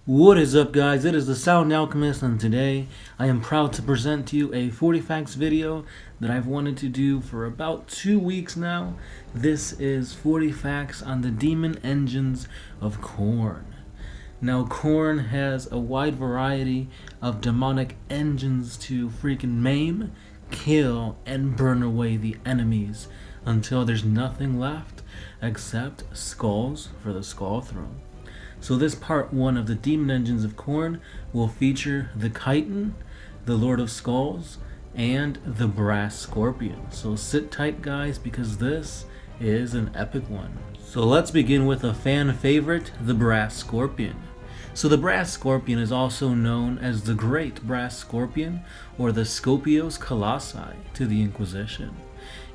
What is up, guys? It is the Sound Alchemist, and today I am proud to present to you a 40 facts video that I've wanted to do for about 2 weeks now. This is 40 facts on the demon engines of Khorne. Now, Khorne has a wide variety of demonic engines to freaking maim, kill, and burn away the enemies until there's nothing left except skulls for the Skull Throne. So this part 1 of the Demon Engines of Khorne will feature the Chitin, the Lord of Skulls, and the Brass Scorpion. So sit tight, guys, because this is an epic one. So let's begin with a fan favorite, the Brass Scorpion. So the Brass Scorpion is also known as the Great Brass Scorpion or the Scopios Colossi to the Inquisition.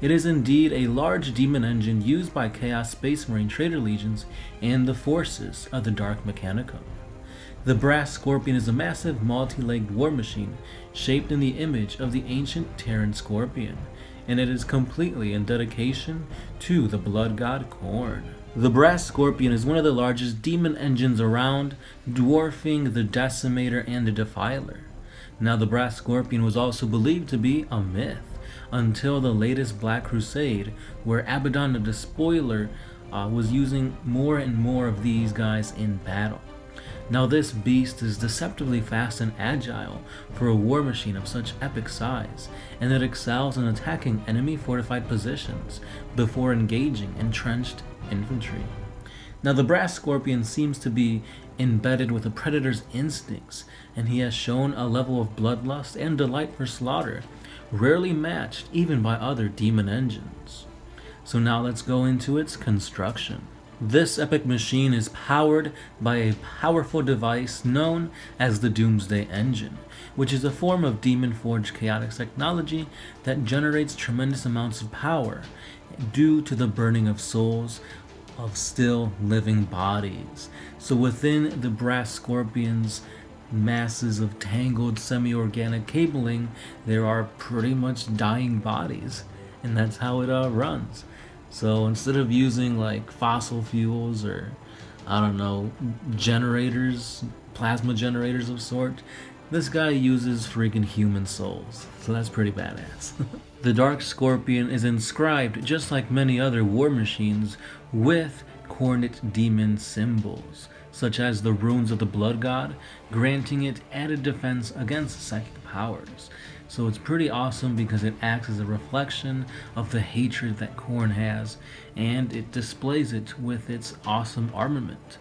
It is indeed a large demon engine used by Chaos Space Marine Trader Legions and the forces of the Dark Mechanicum. The Brass Scorpion is a massive multi-legged war machine shaped in the image of the ancient Terran Scorpion, and it is completely in dedication to the blood god Khorne. The Brass Scorpion is one of the largest demon engines around, dwarfing the Decimator and the Defiler. Now, the Brass Scorpion was also believed to be a myth until the latest Black Crusade, where Abaddon the Despoiler was using more and more of these guys in battle. Now, this beast is deceptively fast and agile for a war machine of such epic size, and it excels in attacking enemy fortified positions before engaging entrenched infantry. Now, the Brass Scorpion seems to be embedded with a predator's instincts, and he has shown a level of bloodlust and delight for slaughter rarely matched even by other demon engines. So now let's go into its construction. This epic machine is powered by a powerful device known as the Doomsday Engine, which is a form of demon-forged chaotic technology that generates tremendous amounts of power due to the burning of souls of still living bodies. So within the Brass Scorpion's masses of tangled semi-organic cabling, there are pretty much dying bodies, and that's how it runs. So instead of using like fossil fuels or I don't know, generators, plasma generators of sort, this guy uses freaking human souls. So that's pretty badass. The Dark Scorpion is inscribed, just like many other war machines, with Khornate demon symbols, such as the runes of the Blood God, granting it added defense against psychic powers. So it's pretty awesome because it acts as a reflection of the hatred that Khorne has, and it displays it with its awesome armament.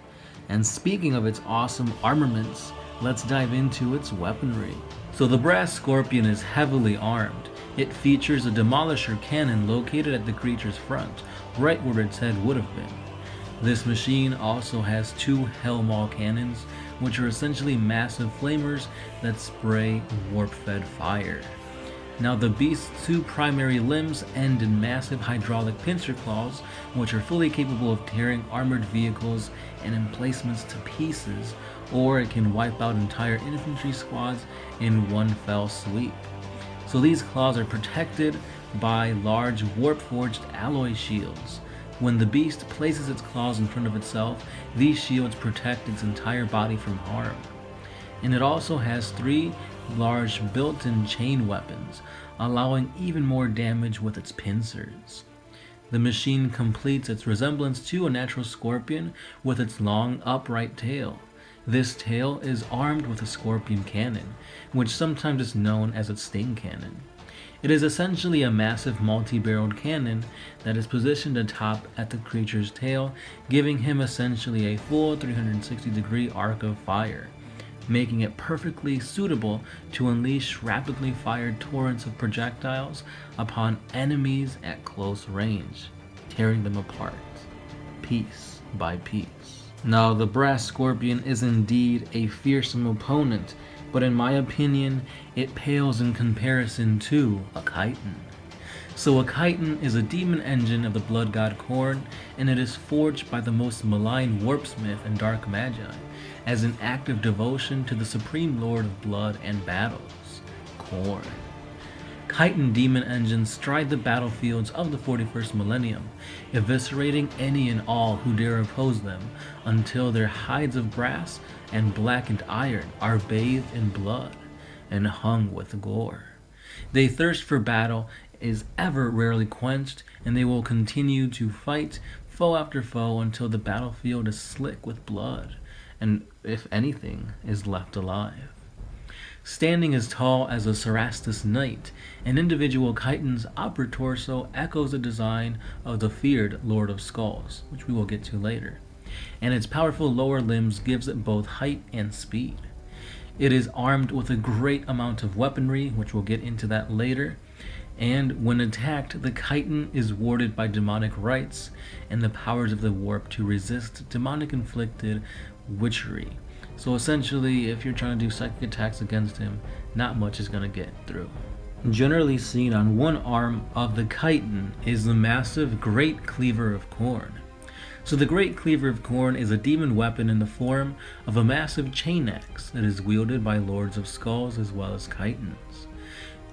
And speaking of its awesome armaments, let's dive into its weaponry. So the Brass Scorpion is heavily armed. It features a demolisher cannon located at the creature's front, right where its head would have been. This machine also has 2 Hellmaw cannons, which are essentially massive flamers that spray warp-fed fire. Now, the beast's 2 primary limbs end in massive hydraulic pincer claws, which are fully capable of tearing armored vehicles and emplacements to pieces, or it can wipe out entire infantry squads in one fell sweep. So these claws are protected by large warp-forged alloy shields. When the beast places its claws in front of itself, these shields protect its entire body from harm. And it also has 3 large built-in chain weapons, allowing even more damage with its pincers. The machine completes its resemblance to a natural scorpion with its long, upright tail. This tail is armed with a scorpion cannon, which sometimes is known as its sting cannon. It is essentially a massive multi-barreled cannon that is positioned atop at the creature's tail, giving him essentially a full 360-degree arc of fire, making it perfectly suitable to unleash rapidly fired torrents of projectiles upon enemies at close range, tearing them apart, piece by piece. Now, the Brass Scorpion is indeed a fearsome opponent, but in my opinion, it pales in comparison to a Chitin. So a Chitin is a demon engine of the blood god Khorne, and it is forged by the most malign warpsmith and dark magi, as an act of devotion to the supreme lord of blood and battles, Khorne. chitin demon engines stride the battlefields of the 41st millennium, eviscerating any and all who dare oppose them until their hides of brass and blackened iron are bathed in blood and hung with gore. Their thirst for battle is ever rarely quenched, and they will continue to fight foe after foe until the battlefield is slick with blood, and if anything is left alive. Standing as tall as a Cerastus knight, an individual chitin's upper torso echoes the design of the feared Lord of Skulls, which we will get to later, and its powerful lower limbs gives it both height and speed. It is armed with a great amount of weaponry, which we'll get into that later, and when attacked, the chitin is warded by demonic rites and the powers of the warp to resist demonic-inflicted witchery. So essentially, if you're trying to do psychic attacks against him, not much is going to get through. Generally seen on one arm of the chitin is the massive Great Cleaver of Khorne. So the Great Cleaver of Khorne is a demon weapon in the form of a massive chain axe that is wielded by Lords of Skulls as well as chitins.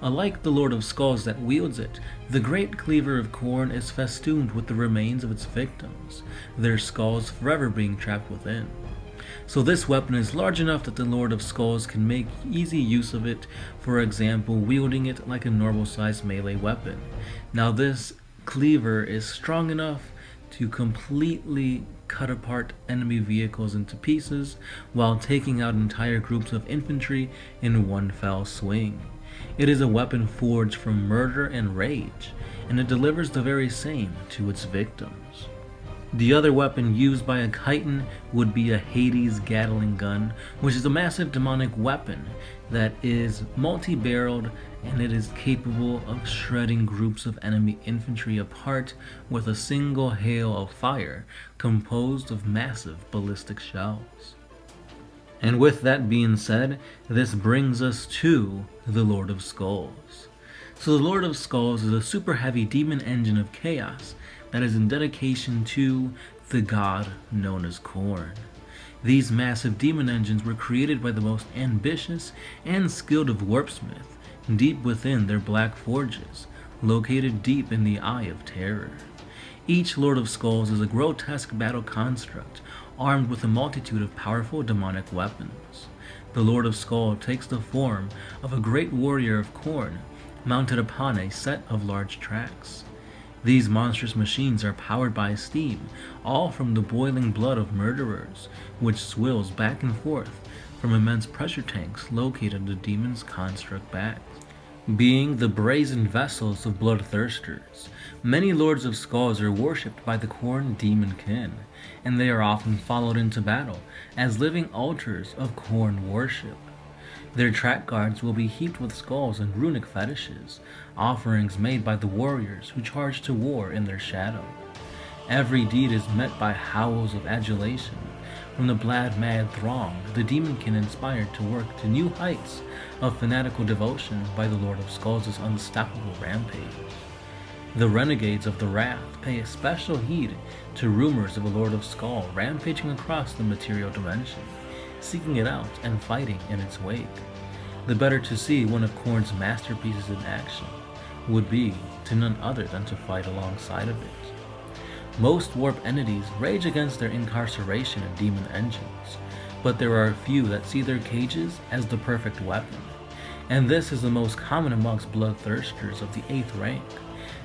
Unlike the Lord of Skulls that wields it, the Great Cleaver of Khorne is festooned with the remains of its victims, their skulls forever being trapped within. So this weapon is large enough that the Lord of Skulls can make easy use of it, for example wielding it like a normal sized melee weapon. Now this cleaver is strong enough to completely cut apart enemy vehicles into pieces while taking out entire groups of infantry in one fell swing. It is a weapon forged from murder and rage, and it delivers the very same to its victims. The other weapon used by a chitin would be a Hades Gatling gun, which is a massive demonic weapon that is multi-barreled, and it is capable of shredding groups of enemy infantry apart with a single hail of fire composed of massive ballistic shells. And with that being said, this brings us to the Lord of Skulls. So the Lord of Skulls is a super heavy demon engine of chaos that is in dedication to the god known as Khorne. These massive demon engines were created by the most ambitious and skilled of warpsmiths deep within their black forges, located deep in the Eye of Terror. Each Lord of Skulls is a grotesque battle construct armed with a multitude of powerful demonic weapons. The Lord of Skull takes the form of a great warrior of Khorne mounted upon a set of large tracks. These monstrous machines are powered by steam, all from the boiling blood of murderers, which swills back and forth from immense pressure tanks located in the demon's construct backs. Being the brazen vessels of bloodthirsters, many Lords of Skulls are worshipped by the Khorne demon kin, and they are often followed into battle as living altars of Khorne worship. Their track guards will be heaped with skulls and runic fetishes, offerings made by the warriors who charge to war in their shadow. Every deed is met by howls of adulation from the mad throng the demonkin inspired to work to new heights of fanatical devotion by the Lord of Skulls' unstoppable rampage. The renegades of the Wrath pay special heed to rumors of a Lord of Skull rampaging across the material dimension, seeking it out and fighting in its wake. The better to see one of Khorne's masterpieces in action would be to none other than to fight alongside of it. Most warp entities rage against their incarceration in demon engines, but there are a few that see their cages as the perfect weapon, and this is the most common amongst bloodthirsters of the 8th rank,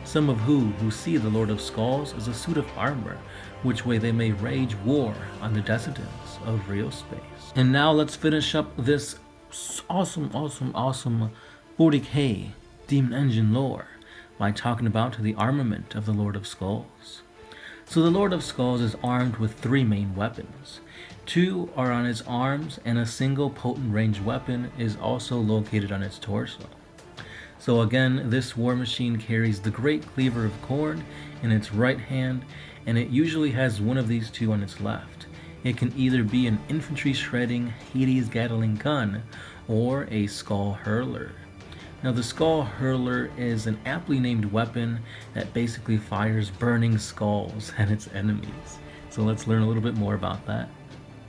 some of who see the Lord of Skulls as a suit of armor, which way they may rage war on the dissidents of real space. And now let's finish up this awesome 40K demon engine lore by talking about the armament of the Lord of Skulls. So the Lord of Skulls is armed with 3 main weapons. 2 are on its arms, and a single potent ranged weapon is also located on its torso. So again, this war machine carries the Great Cleaver of Khorne in its right hand, and it usually has one of these 2 on its left. It can either be an infantry shredding Hades Gatling gun or a Skull Hurler. Now the Skull Hurler is an aptly named weapon that basically fires burning skulls at its enemies. So let's learn a little bit more about that.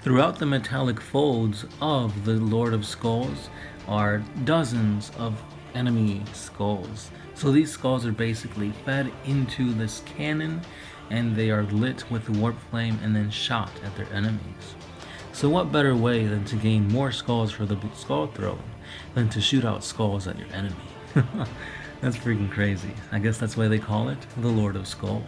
Throughout the metallic folds of the Lord of Skulls are dozens of enemy skulls. So these skulls are basically fed into this cannon, and they are lit with the warp flame and then shot at their enemies. So what better way than to gain more skulls for the skull throne than to shoot out skulls at your enemy? That's freaking crazy. I guess that's why they call it the Lord of Skulls.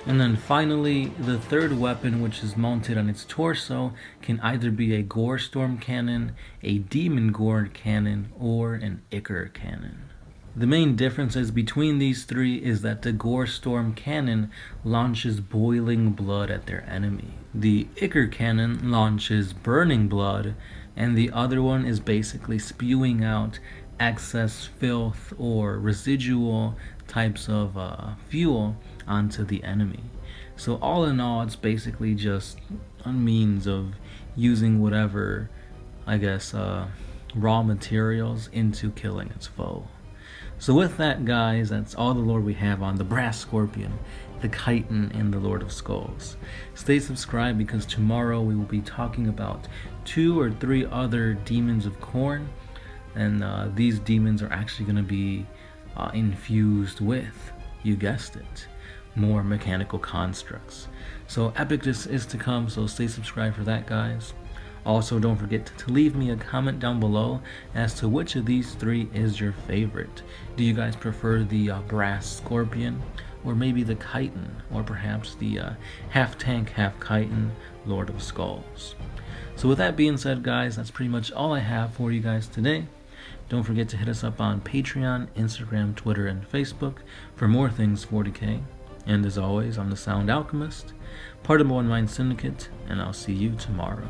And then finally, the third weapon, which is mounted on its torso, can either be a Gore Storm cannon, a Demon Gore cannon, or an Ichor cannon. The main differences between these three is that the Gore Storm cannon launches boiling blood at their enemy. The Ichor cannon launches burning blood, and the other one is basically spewing out excess filth or residual types of fuel onto the enemy. So all in all, it's basically just a means of using whatever, I guess, raw materials into killing its foe. So with that, guys, that's all the lore we have on the Brass Scorpion, the Chitin, and the Lord of Skulls. Stay subscribed because tomorrow we will be talking about 2 or 3 other demons of Khorne, and these demons are actually going to be infused with, you guessed it, more mechanical constructs. So epicness is to come, so stay subscribed for that, guys. Also, don't forget to leave me a comment down below as to which of these 3 is your favorite. Do you guys prefer the Brass Scorpion, or maybe the Chitin, or perhaps the half tank, half Chitin Lord of Skulls? So with that being said, guys, that's pretty much all I have for you guys today. Don't forget to hit us up on Patreon, Instagram, Twitter, and Facebook for more things 40K. And as always, I'm the Sound Alchemist, part of the One Mind Syndicate, and I'll see you tomorrow.